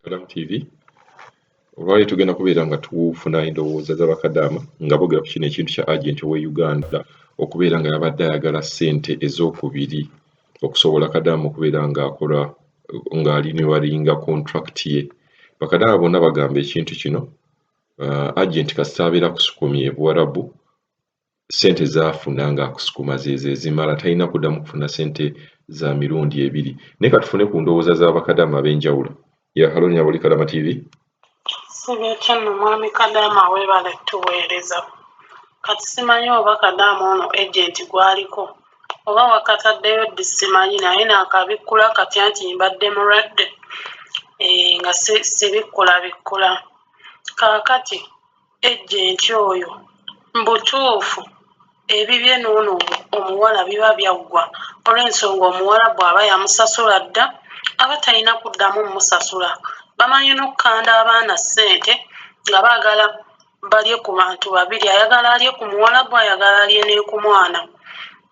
Kadamu TV olwali tugenda kubeera nga tufuna endowooza z'abakadaama nga boogera ku kino ekintu kya agent ow'e Uganda okubeera nga yabadde ayagala ssente ez'okubiri okusobola kadaama okubeera ng'akola ng'alinwalinga contract ye. Bakadaama bonna bagamba ekintu kino agent kasita abeera akusukumye Buwarabu ssente z'afuna ng'akusukuma zeezo ezimala talina kuddamu kufuna ssente za mirundi ebiri. Naye katufune ku ndowooza z'abakadaama ab'enjawulo. Halo Nyabuli Kadaama TV. Sibyekyo nno mwami Kadaama weebale tuweereza. Kati simanyi oba Kadaama ono agent gwaliko oba wakataddeyo ddi simanyi naye naakabikkula kati anti mbadde mulwadde nga sibikkula. Kaakati agent oyo mbutuufu ebibye n'ono omuwala biba byaggwa olw'ensonga omuwala bw'aba yamusasula dda aba talina kuddamu musasula. Bamanyi n'okukanda abaana ssente nga baagala balye ku bantu babiri, ayagala alye ku muwalabu ayagala alye ne ku mwana.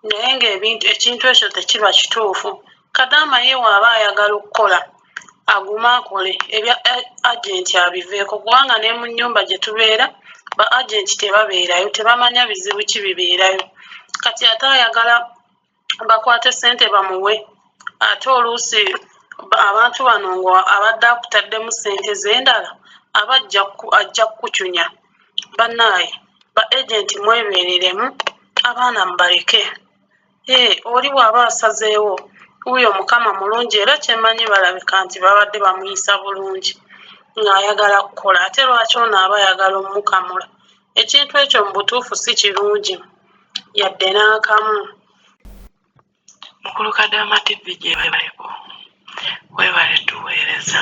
Naye ng'ekintu ekyo tekiba kituufu. Kadaama ye waaba ayagala okukola aguma akole ebya agenti abiveeko kubanga ne mu nnyumba gye tubeera ba agenti tebabeerayo, tebamanya bizibu ki bibeerayo. Kati ate ayagala bakwate ssente bamuwe ate oluusi abantu bano abadde akutaddemu ssente z'endala aba ajja kukucunya. Bannaaye ba agenti mwebeereremu abaana mubaleke. Oli bw'aba asazeewo wuuyo Mukama mulungi era kyemmanyi balabika nti babadde bamuyisa bulungi ng'ayagala kukola ate lwaki ono aba ayagala ommukamula? Ekintu ekyo mu butuufu si kirungi yadde n'akamu. Mukulu Kadaama TV gye baleko weebale tuweereza.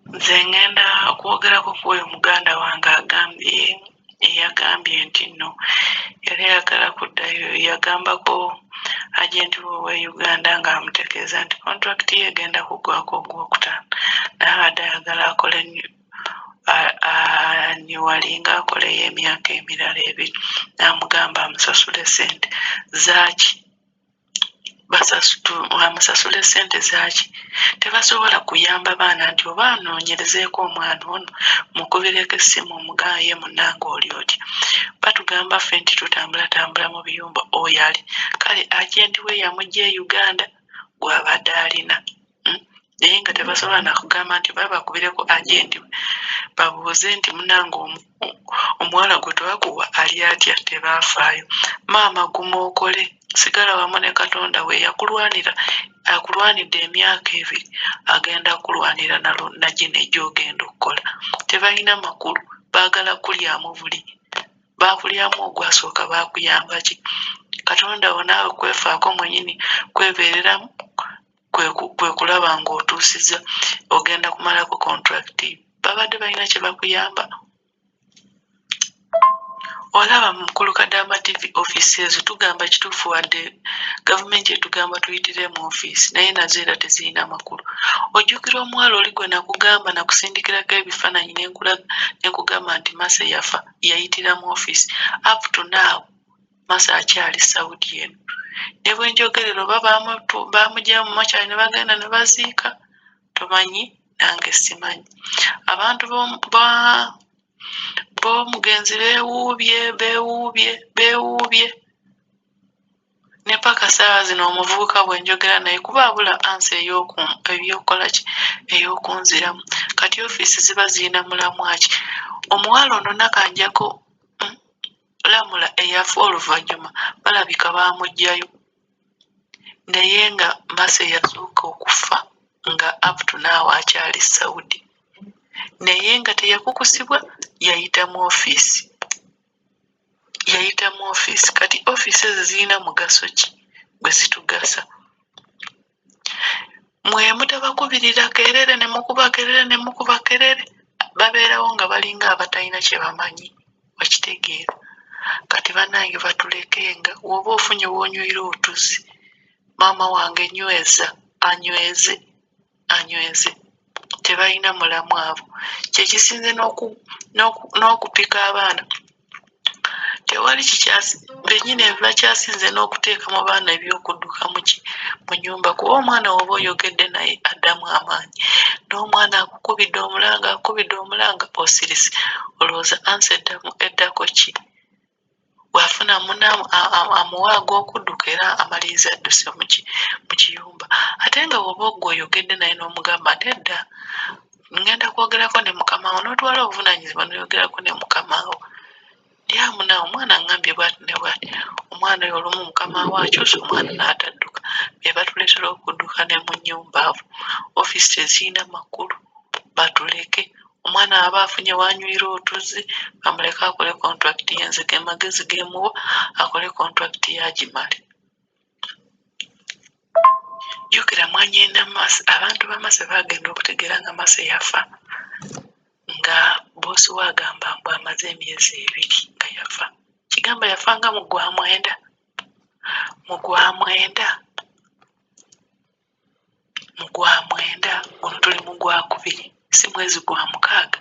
Nze ngenda kwogerako ku oyo muganda wange eyagambye nti nno yali ayagala kuddayo, yagambako agenti w'owe Uganda ng'amutegeeza nti contract ye egenda kuggwako Ogwokutaano naye abadde ayagala akole aniwalinga akoleyo emyaka emirala ebiri. N'amugamba amusasule ssente zaaki amusasule ssente zaaki tebasobola kuyamba baana nti oba anoonyerezeeko omwana ono mukubireko essimu omugaye munnange oli otya. Batugamba ffe nti tutambulatambula mu biyumba oyo ali kale agenti we yamugya e Uganda gw'abadde alina naye nga tebasobola nakugamba nti bakubireko agenti we babuuze nti munnange omuwala gwe twakuwa ali atya, tebaafaayo. Maama guma okole sigala wamu ne Katonda we yakulwanira akulwanidde emyaka ebiri agenda kulwanira na gino egy'ogenda okukola. Tebalina makulu baagala kulyamu buli baakulyamu ogwasooka baakuyamba ki? Katonda wo naawe kwefaako mwennyini kwebeereramu kwe kulaba ng'otuusiza ogenda kumalako contract. Babadde balina kye bakuyamba. Olaba Mukulu Kadaama TV office ezo tugamba kituufu wadde gavumenti etugamba tuyitire mu ofiisi naye nazo era tezirina makulu. Ojjukira omuwala oli gwe nakugamba nakusindikirako ebifaananyi ne nkugamba nti Mase yafa yayitira mu ofiisi. Up to now Mase akyali Saudi eno. Ne bwe njogerera oba baamugyamu mu makyali ne bagenda ne baziika tomanyi nange simanyi. Abantu b'omugenzi beewuubye ne paka ssaawa zino omuvubuka bwe njogera naye kuba abula ansi ey'okukola ki ey'okunziramu. Kati ofiisi ziba zirina mulamwa ki? Omuwala ono nakanjako Lamula eyafa oluvannyuma balabika baamuggyayo naye nga Mase yasooka okufa nga up to now akyali Saudi naye nga teyakukusibwa yayita mu ofiisi. Kati ofiisi ezo zirina mugaso ki gwe zitugasa? Mwe mutabakubirira kerere ne mukuba kerere babeerawo nga balinga abatalina kye bamanyi bakitegeera. Kati bannange batulekenga woba ofunye w'onywera otuzi maama wange nyweza anyweze tebalina mulamu abo. Kyekisinze n'okupika abaana tewali kikyasi benyini ebibakyasinze n'okuteeka mu baana ebyokudduka mu nyumba kuba omwana woba oyogedde naye addamu amaanyi n'omwana akukubidde omulanga osirise olowooza ansi eddako ki bw'afuna munaamu amuwa ag'okudduka era amaliriza adduse mu kiyumba ate nga woba ogwe oyogedde naye n'omugamba nedda ngenda kwogerako ne mukama wo n'otwala obuvunanyizibwa n'oyogerako ne mukama wo lyamuna omwana ngambye bwati ne bwati omwana oyo olumu mukama wo akyusa omwana n'atadduka be batuleetera okudduka ne mu nnyumba abo ofiisi tezirina makulu batuleke omwana aba afunye wanywira otuzi bamuleke akole kontrakiti yenzige magezi gemuwa akole kontrakiti yagimale jjukira mwanyenda masa abantu bamase bagenda okutegeera nga mase yafa nga boosi wagamba mbu amaze emyezi 2 nga yafa kigamba yafanga mu gwamwenda ono tuli mu gwakubiri si mwezi gwa 6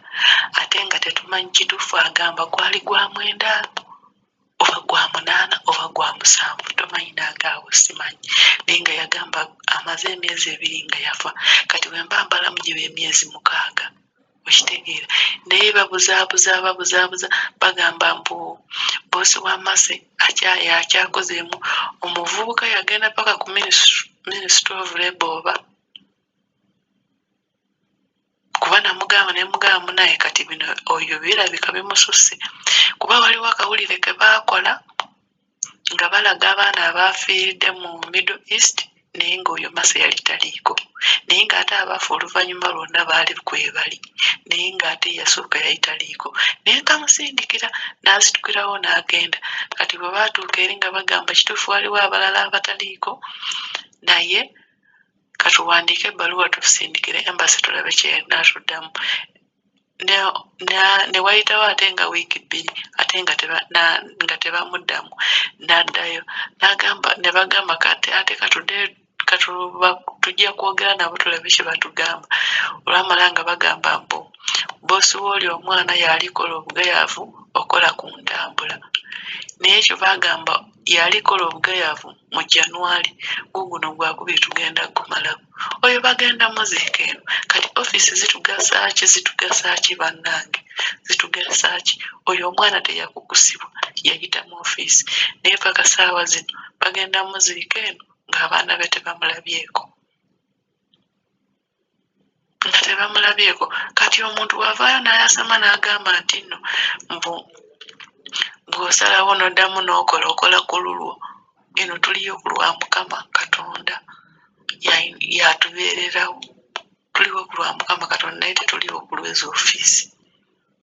ate nga tetumanyi kituufu agamba gwali gwa 9 oba gwa 8 oba gwa 7 tomanyi nange awo simanyi naye nga yagamba amaze emyezi 2 nga yafa kati wemba mbalamu gye emyezi 6 okitegeera naye babuzaabuza bagamba mbu boosi wa mase akyakozeemu omuvubuka yagenda paka ku ministry of labor oba kuba namugamba naye kati bino oyo birabika bimususse kuba waliwo akawulire ke baakola nga balaga abaana abafiiridde mu Middle East naye ng'oyo mase yali taliiko naye ng'ate abaafa oluvannyuma lwonna baali kwebali naye ng'ate yasooka yali taliiko naye kamusindikira n'azitukirawo n'agenda kati bwe baatuuka eri nga bagamba kituufu waliwo abalala abataliiko naye katuwandiike ebbaluwa tusindikire embasi tulabe kyenatuddamu ne wayitawo ate nga wiiki 2 ate nga tebamuddamu n'addayo ne bagamba ate tujja kwogera nabo tulabe kye batugamba olwamala nga bagamba mbu boosi wooli omwana yalikola obugayaavu okola ku ntambula naye ekyo bagamba yalikola obugayaavu mu January guno gwakubiri tugenda kumalawo oyo bagenda muziika eno kati ofiisi zitugasa ki bannange zitugasa ki oyo omwana teyakukusibwa yayita mu ofiisi naye paka saawa zino bagenda muziika eno ng'abaana be tebamulabyeko kati omuntu wavaayo n'ayasama n'agamba nti nno bw'osalawo n'oddamu n'okola ku lulwo eno tuliyo ku lwa Mukama Katonda yatubeererawo tuliwo ku lwa Mukama Katonda naye tetuliwo ku lw'ezo ofiisi